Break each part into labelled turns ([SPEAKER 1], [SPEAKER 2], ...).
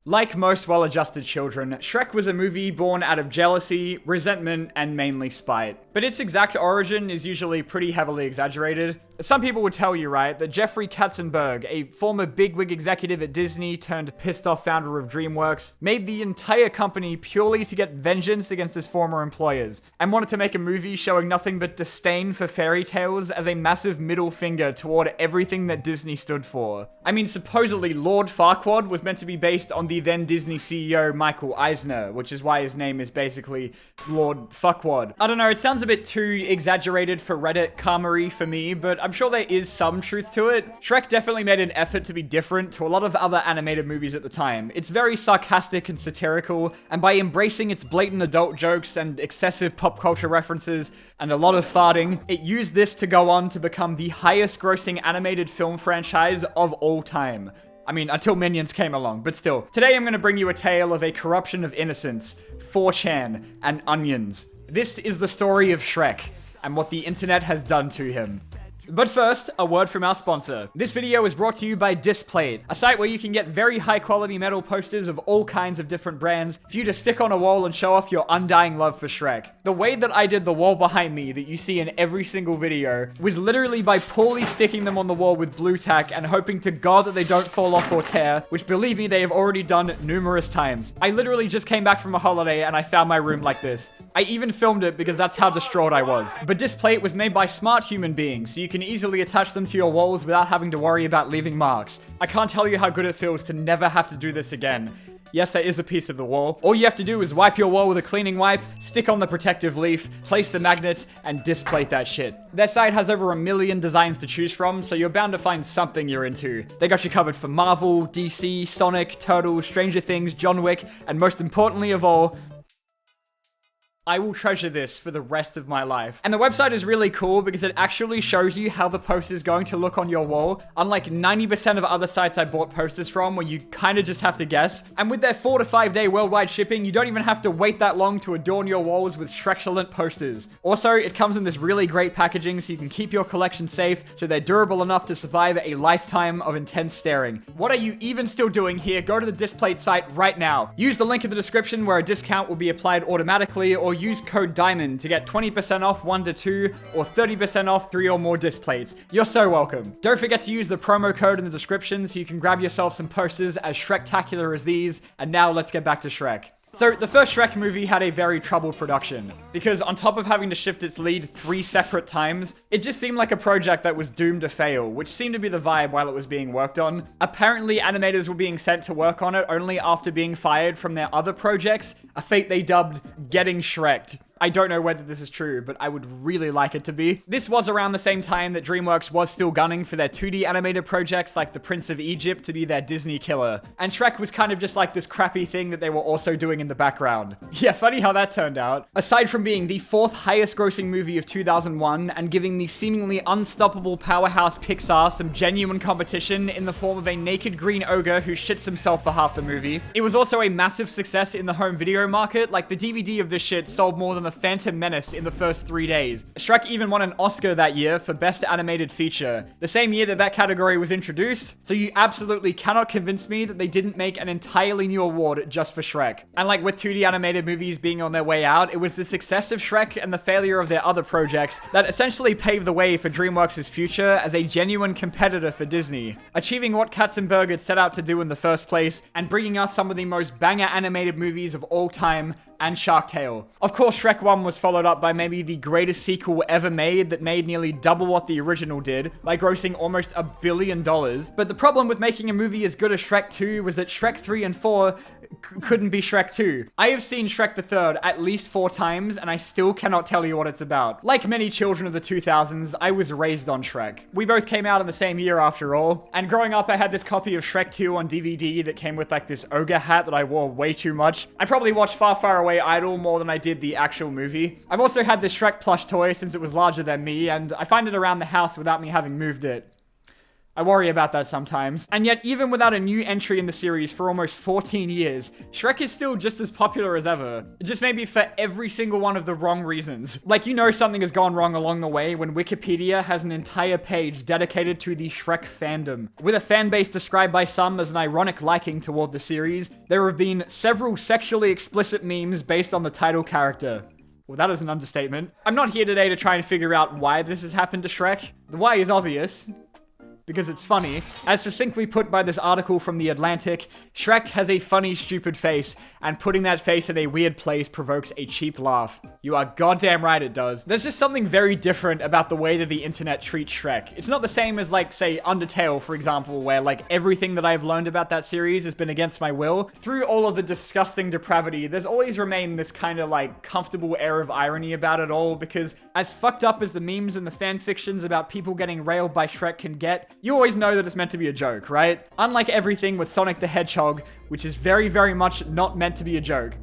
[SPEAKER 1] Like most well-adjusted children, Shrek was a movie born out of jealousy, resentment, and mainly spite. But its exact origin is usually pretty heavily exaggerated. Some people would tell you, right, that Jeffrey Katzenberg, a former bigwig executive at Disney turned pissed-off founder of DreamWorks, made the entire company purely to get vengeance against his former employers, and wanted to make a movie showing nothing but disdain for fairy tales as a massive middle finger toward everything that Disney stood for. I mean, supposedly Lord Farquaad was meant to be based on the then Disney CEO Michael Eisner, which is why his name is basically Lord Fuckwad. I don't know, it sounds a bit too exaggerated for Reddit karma-y for me, but I'm sure there is some truth to it. Shrek definitely made an effort to be different to a lot of other animated movies at the time. It's very sarcastic and satirical, and by embracing its blatant adult jokes and excessive pop culture references and a lot of farting, it used this to go on to become the highest grossing animated film franchise of all time. I mean, until Minions came along, but still. Today I'm going to bring you a tale of a corruption of innocence, 4chan, and onions. This is the story of Shrek, and what the internet has done to him. But first, a word from our sponsor. This video is brought to you by Displate, a site where you can get very high quality metal posters of all kinds of different brands for you to stick on a wall and show off your undying love for Shrek. The way that I did the wall behind me that you see in every single video was literally by poorly sticking them on the wall with blue tack and hoping to God that they don't fall off or tear, which believe me, they have already done numerous times. I literally just came back from a holiday and I found my room like this. I even filmed it because that's how distraught I was. But Displate was made by smart human beings, so you can easily attach them to your walls without having to worry about leaving marks. I can't tell you how good it feels to never have to do this again. Yes, there is a piece of the wall. All you have to do is wipe your wall with a cleaning wipe, stick on the protective leaf, place the magnets, and displate that shit. Their site has over 1 million designs to choose from, so you're bound to find something you're into. They got you covered for Marvel, DC, Sonic, Turtles, Stranger Things, John Wick, and most importantly of all, I will treasure this for the rest of my life. And the website is really cool because it actually shows you how the poster is going to look on your wall, unlike 90% of other sites I bought posters from where you kind of just have to guess. And with their 4 to 5 day worldwide shipping, you don't even have to wait that long to adorn your walls with Shrekcellent posters. Also, it comes in this really great packaging so you can keep your collection safe, so they're durable enough to survive a lifetime of intense staring. What are you even still doing here? Go to the Displate site right now. Use the link in the description where a discount will be applied automatically, or use code DIAMOND to get 20% off 1 to 2 or 30% off 3 or more Displates. You're so welcome. Don't forget to use the promo code in the description so you can grab yourself some posters as Shrektacular as these. And now let's get back to Shrek. So, the first Shrek movie had a very troubled production, because on top of having to shift its lead 3 separate times, it just seemed like a project that was doomed to fail, which seemed to be the vibe while it was being worked on. Apparently, animators were being sent to work on it only after being fired from their other projects, a fate they dubbed Getting Shreked. I don't know whether this is true, but I would really like it to be. This was around the same time that DreamWorks was still gunning for their 2D animated projects like The Prince of Egypt to be their Disney killer. And Shrek was kind of just like this crappy thing that they were also doing in the background. Yeah, funny how that turned out. Aside from being the 4th highest grossing movie of 2001 and giving the seemingly unstoppable powerhouse Pixar some genuine competition in the form of a naked green ogre who shits himself for half the movie, it was also a massive success in the home video market. Like, the DVD of this shit sold more than The Phantom Menace in the first 3 days. Shrek even won an Oscar that year for Best Animated Feature, the same year that that category was introduced, so you absolutely cannot convince me that they didn't make an entirely new award just for Shrek. And like with 2D animated movies being on their way out, it was the success of Shrek and the failure of their other projects that essentially paved the way for DreamWorks' future as a genuine competitor for Disney, achieving what Katzenberg had set out to do in the first place, and bringing us some of the most banger animated movies of all time, and Shark Tale. Of course, Shrek 1 was followed up by maybe the greatest sequel ever made that made nearly double what the original did, by grossing almost $1 billion. But the problem with making a movie as good as Shrek 2 was that Shrek 3 and 4 couldn't be Shrek 2. I have seen Shrek the Third at least 4 times, and I still cannot tell you what it's about. Like many children of the 2000s, I was raised on Shrek. We both came out in the same year after all, and growing up I had this copy of Shrek 2 on DVD that came with like this ogre hat that I wore way too much. I probably watched Far Far Away Idol more than I did the actual movie. I've also had this Shrek plush toy since it was larger than me, and I find it around the house without me having moved it. I worry about that sometimes. And yet, even without a new entry in the series for almost 14 years, Shrek is still just as popular as ever. Just maybe for every single one of the wrong reasons. Like, you know something has gone wrong along the way when Wikipedia has an entire page dedicated to the Shrek fandom. With a fan base described by some as an ironic liking toward the series, there have been several sexually explicit memes based on the title character. Well, that is an understatement. I'm not here today to try and figure out why this has happened to Shrek. The why is obvious, because it's funny. As succinctly put by this article from The Atlantic, Shrek has a funny, stupid face, and putting that face in a weird place provokes a cheap laugh. You are goddamn right it does. There's just something very different about the way that the internet treats Shrek. It's not the same as, like, say, Undertale, for example, where, like, everything that I've learned about that series has been against my will. Through all of the disgusting depravity, there's always remained this kind of, like, comfortable air of irony about it all, because as fucked up as the memes and the fan fictions about people getting railed by Shrek can get, you always know that it's meant to be a joke, right? Unlike everything with Sonic the Hedgehog, which is very, very much not meant to be a joke.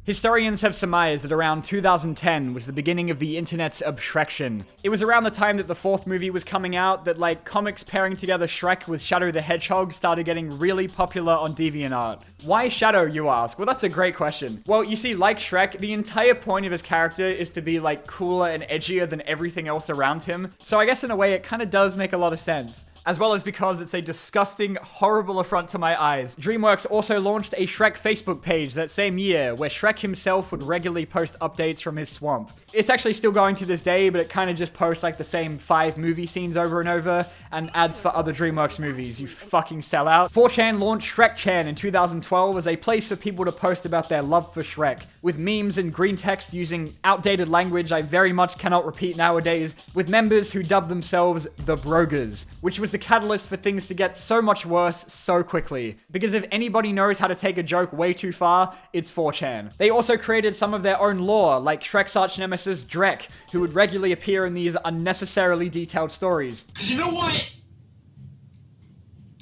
[SPEAKER 1] Historians have surmised that around 2010 was the beginning of the internet's obshrection. It was around the time that the fourth movie was coming out that, like, comics pairing together Shrek with Shadow the Hedgehog started getting really popular on DeviantArt. Why Shadow, you ask? Well, that's a great question. Well, you see, like Shrek, the entire point of his character is to be, like, cooler and edgier than everything else around him. So I guess in a way it kind of does make a lot of sense. As well as because it's a disgusting, horrible affront to my eyes. DreamWorks also launched a Shrek Facebook page that same year, where Shrek himself would regularly post updates from his swamp. It's actually still going to this day, but it kind of just posts like the same 5 movie scenes over and over, and ads for other DreamWorks movies, you fucking sellout. 4chan launched ShrekChan in 2012 as a place for people to post about their love for Shrek, with memes and green text using outdated language I very much cannot repeat nowadays, with members who dubbed themselves the Brogers, which was the catalyst for things to get so much worse so quickly. Because if anybody knows how to take a joke way too far, it's 4chan. They also created some of their own lore, like Shrek's arch nemesis Drek, who would regularly appear in these unnecessarily detailed stories.
[SPEAKER 2] Cause you know what?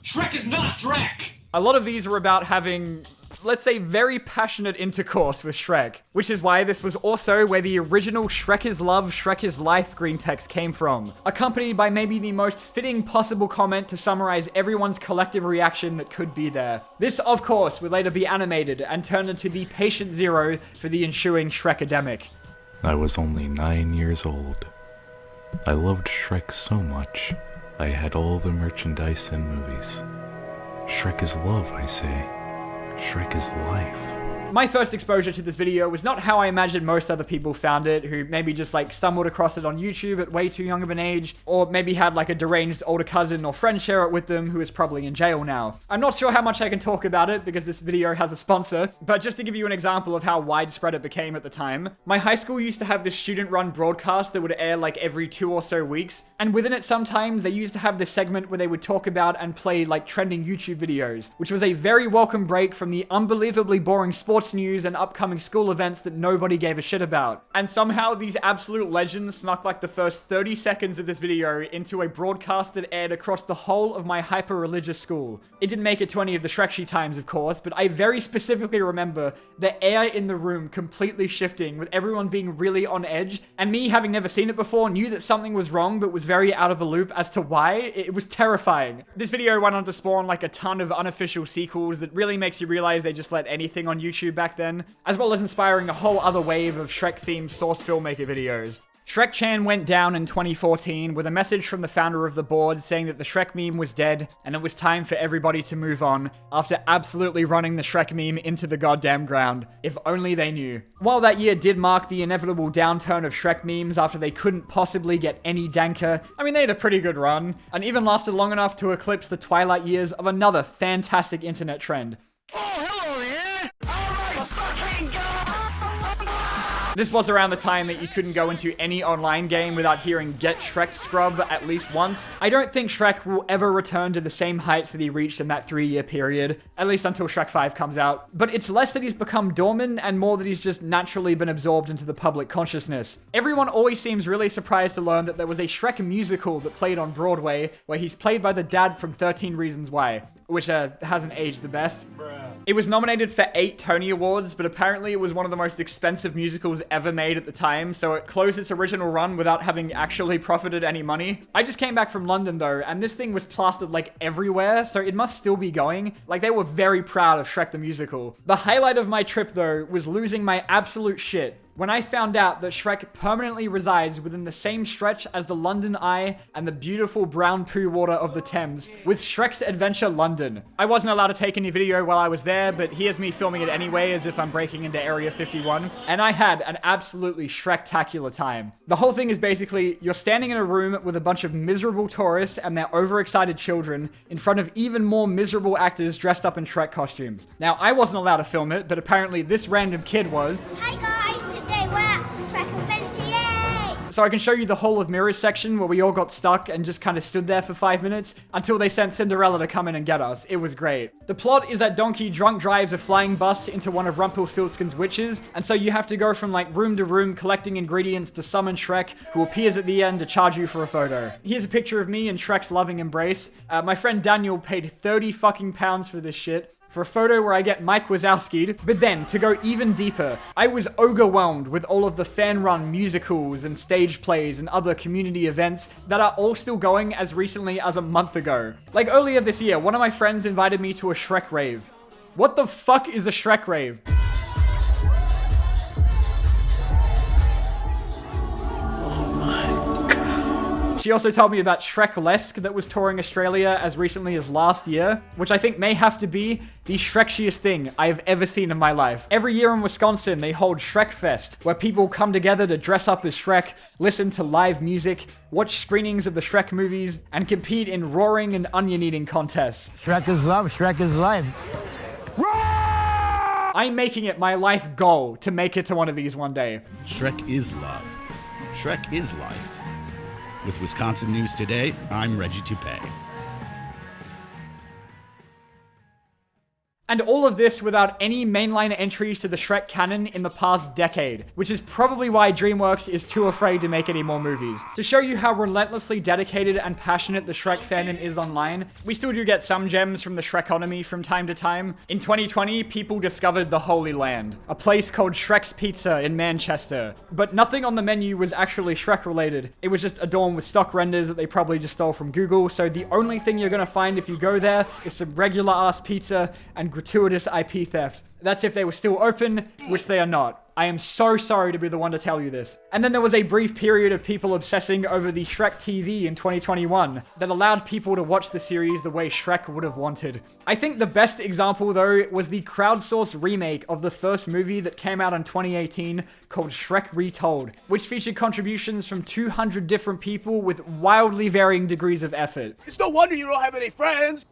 [SPEAKER 2] Shrek is not Drek!
[SPEAKER 1] A lot of these were about having, let's say, very passionate intercourse with Shrek, which is why this was also where the original Shrek is love, Shrek is life green text came from, accompanied by maybe the most fitting possible comment to summarize everyone's collective reaction that could be there. This, of course, would later be animated and turned into the patient zero for the ensuing Shrekademic.
[SPEAKER 3] I was only 9 years old. I loved Shrek so much, I had all the merchandise and movies. Shrek is love, I say. Shrek is life.
[SPEAKER 1] My first exposure to this video was not how I imagine most other people found it, who maybe just like stumbled across it on YouTube at way too young of an age, or maybe had like a deranged older cousin or friend share it with them who is probably in jail now. I'm not sure how much I can talk about it because this video has a sponsor, but just to give you an example of how widespread it became at the time, my high school used to have this student-run broadcast that would air like every 2 or so weeks, and within it sometimes they used to have this segment where they would talk about and play like trending YouTube videos, which was a very welcome break from the unbelievably boring sports news and upcoming school events that nobody gave a shit about. And somehow these absolute legends snuck like the first 30 seconds of this video into a broadcast that aired across the whole of my hyper-religious school. It didn't make it to any of the Shrekshi times, of course, but I very specifically remember the air in the room completely shifting, with everyone being really on edge, and me, having never seen it before, knew that something was wrong but was very out of the loop as to why. It was terrifying. This video went on to spawn like a ton of unofficial sequels that really makes you realize they just let anything on YouTube back then, as well as inspiring a whole other wave of Shrek-themed source filmmaker videos. ShrekChan went down in 2014 with a message from the founder of the board saying that the Shrek meme was dead and it was time for everybody to move on, after absolutely running the Shrek meme into the goddamn ground. If only they knew. While that year did mark the inevitable downturn of Shrek memes after they couldn't possibly get any danker, I mean, they had a pretty good run, and even lasted long enough to eclipse the twilight years of another fantastic internet trend.
[SPEAKER 2] Oh, hello there! Oh my fucking god!
[SPEAKER 1] This was around the time that you couldn't go into any online game without hearing "Get Shrek Scrub" at least once. I don't think Shrek will ever return to the same heights that he reached in that 3-year period, at least until Shrek 5 comes out. But it's less that he's become dormant and more that he's just naturally been absorbed into the public consciousness. Everyone always seems really surprised to learn that there was a Shrek musical that played on Broadway where he's played by the dad from 13 Reasons Why. which hasn't aged the best. It was nominated for 8 Tony Awards, but apparently it was one of the most expensive musicals ever made at the time, so it closed its original run without having actually profited any money. I just came back from London though, and this thing was plastered like everywhere, so it must still be going. Like, they were very proud of Shrek the Musical. The highlight of my trip though was losing my absolute shit when I found out that Shrek permanently resides within the same stretch as the London Eye and the beautiful brown poo water of the Thames, with Shrek's Adventure London. I wasn't allowed to take any video while I was there, but here's me filming it anyway as if I'm breaking into Area 51, and I had an absolutely Shrek-tacular time. The whole thing is basically, you're standing in a room with a bunch of miserable tourists and their overexcited children in front of even more miserable actors dressed up in Shrek costumes. Now, I wasn't allowed to film it, but apparently this random kid was.
[SPEAKER 2] Hi guys, today we're at Shrek Adventure, yay!
[SPEAKER 1] So I can show you the Hall of Mirrors section where we all got stuck and just kind of stood there for 5 minutes until they sent Cinderella to come in and get us. It was great. The plot is that Donkey drunk drives a flying bus into one of Rumpelstiltskin's witches, and so you have to go from like room to room collecting ingredients to summon Shrek, who appears at the end to charge you for a photo. Here's a picture of me in Shrek's loving embrace. My friend Daniel paid 30 fucking pounds for this shit, for a photo where I get Mike Wazowski'd. But then, to go even deeper, I was overwhelmed with all of the fan-run musicals and stage plays and other community events that are all still going as recently as a month ago. Like earlier this year, one of my friends invited me to a Shrek rave. What the fuck is a Shrek rave? She also told me about Shreklesque that was touring Australia as recently as last year, which I think may have to be the Shrekiest thing I have ever seen in my life. Every year in Wisconsin, they hold Shrekfest, where people come together to dress up as Shrek, listen to live music, watch screenings of the Shrek movies, and compete in roaring and onion-eating contests.
[SPEAKER 4] Shrek is love, Shrek is life.
[SPEAKER 1] I'm making it my life goal to make it to one of these one day.
[SPEAKER 5] Shrek is love. Shrek is life. With Wisconsin News Today, I'm Reggie Toupee.
[SPEAKER 1] And all of this without any mainline entries to the Shrek canon in the past decade, which is probably why DreamWorks is too afraid to make any more movies. To show you how relentlessly dedicated and passionate the Shrek fandom is online, we still do get some gems from the Shrekonomy from time to time. In 2020, people discovered the Holy Land, a place called Shrek's Pizza in Manchester, but nothing on the menu was actually Shrek related. It was just adorned with stock renders that they probably just stole from Google, so the only thing you're gonna find if you go there is some regular ass pizza and gratuitous IP theft. That's if they were still open, which they are not. I am so sorry to be the one to tell you this. And then there was a brief period of people obsessing over the Shrek TV in 2021 that allowed people to watch the series the way Shrek would have wanted. I think the best example though was the crowdsourced remake of the first movie that came out in 2018 called Shrek Retold, which featured contributions from 200 different people with wildly varying degrees of effort.
[SPEAKER 6] It's no wonder you don't have any friends.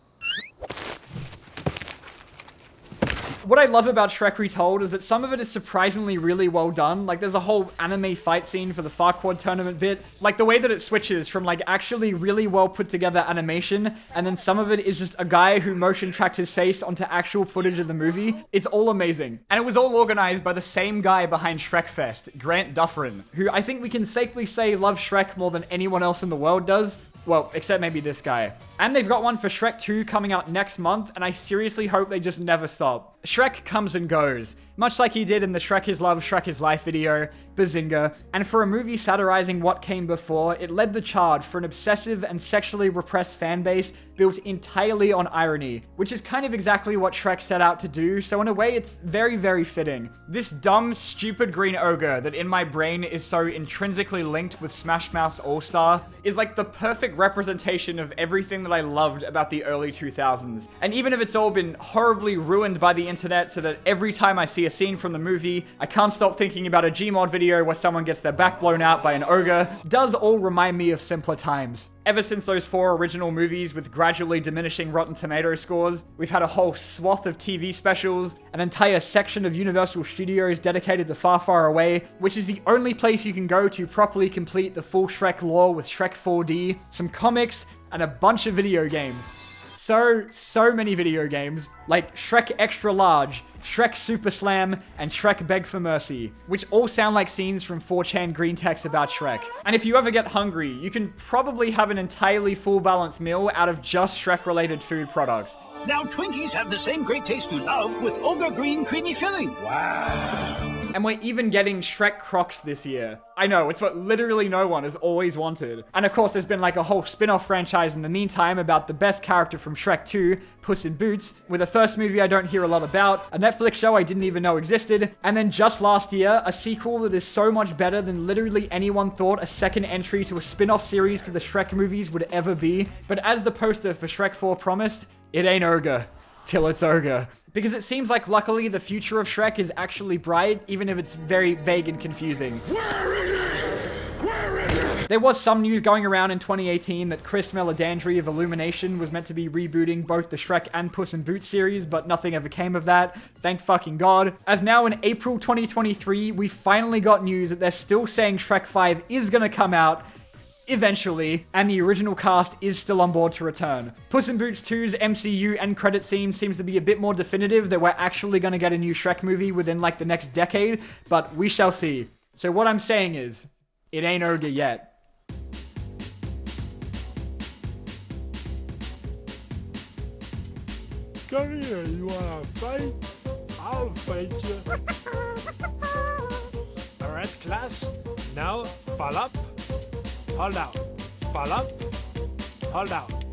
[SPEAKER 1] What I love about Shrek Retold is that some of it is surprisingly really well done. Like, there's a whole anime fight scene for the Farquaad tournament bit. Like, the way that it switches from, like, actually really well put together animation, and then some of it is just a guy who motion tracked his face onto actual footage of the movie. It's all amazing. And it was all organized by the same guy behind Shrekfest, Grant Dufferin, who I think we can safely say loves Shrek more than anyone else in the world does. Well, except maybe this guy. And they've got one for Shrek 2 coming out next month, and I seriously hope they just never stop. Shrek comes and goes, much like he did in the Shrek is Love, Shrek is Life video, Bazinga. And for a movie satirizing what came before, it led the charge for an obsessive and sexually repressed fan base built entirely on irony, which is kind of exactly what Shrek set out to do, so in a way it's very, very fitting. This dumb, stupid green ogre that in my brain is so intrinsically linked with Smash Mouth's All-Star is like the perfect representation of everything that I loved about the early 2000s. And even if it's all been horribly ruined by the internet so that every time I see a scene from the movie, I can't stop thinking about a Gmod video where someone gets their back blown out by an ogre, does all remind me of simpler times. Ever since those 4 original movies with gradually diminishing Rotten Tomato scores, we've had a whole swath of TV specials, an entire section of Universal Studios dedicated to Far Far Away, which is the only place you can go to properly complete the full Shrek lore with Shrek 4D, some comics, and a bunch of video games. So many video games, like Shrek Extra Large, Shrek Super Slam, and Shrek Beg for Mercy, which all sound like scenes from 4chan green text about Shrek. And if you ever get hungry, you can probably have an entirely full balanced meal out of just Shrek-related food products.
[SPEAKER 7] Now Twinkies have the same great taste you love with Ogre Green creamy filling.
[SPEAKER 1] And we're even getting Shrek Crocs this year. I know, it's what literally no one has always wanted. And of course, there's been like a whole spin-off franchise in the meantime about the best character from Shrek 2, Puss in Boots, with a first movie I don't hear a lot about, a Netflix show I didn't even know existed, and then just last year, a sequel that is so much better than literally anyone thought a second entry to a spin-off series to the Shrek movies would ever be. But as the poster for Shrek 4 promised, it ain't ogre till it's ogre. Because it seems like luckily the future of Shrek is actually bright, even if it's very vague and confusing. There was some news going around in 2018 that Chris Meledandri of Illumination was meant to be rebooting both the Shrek and Puss in Boots series, but nothing ever came of that. Thank fucking God. As now in April 2023, we finally got news that they're still saying Shrek 5 is gonna come out eventually, and the original cast is still on board to return. Puss in Boots 2's MCU end credit scene seems to be a bit more definitive that we're actually gonna get a new Shrek movie within like the next decade, but we shall see. So what I'm saying is, it ain't ogre yet.
[SPEAKER 8] Come here, you wanna fight? I'll fight you. Alright, class. Now, fall up. Hold out. Fall up. Hold out.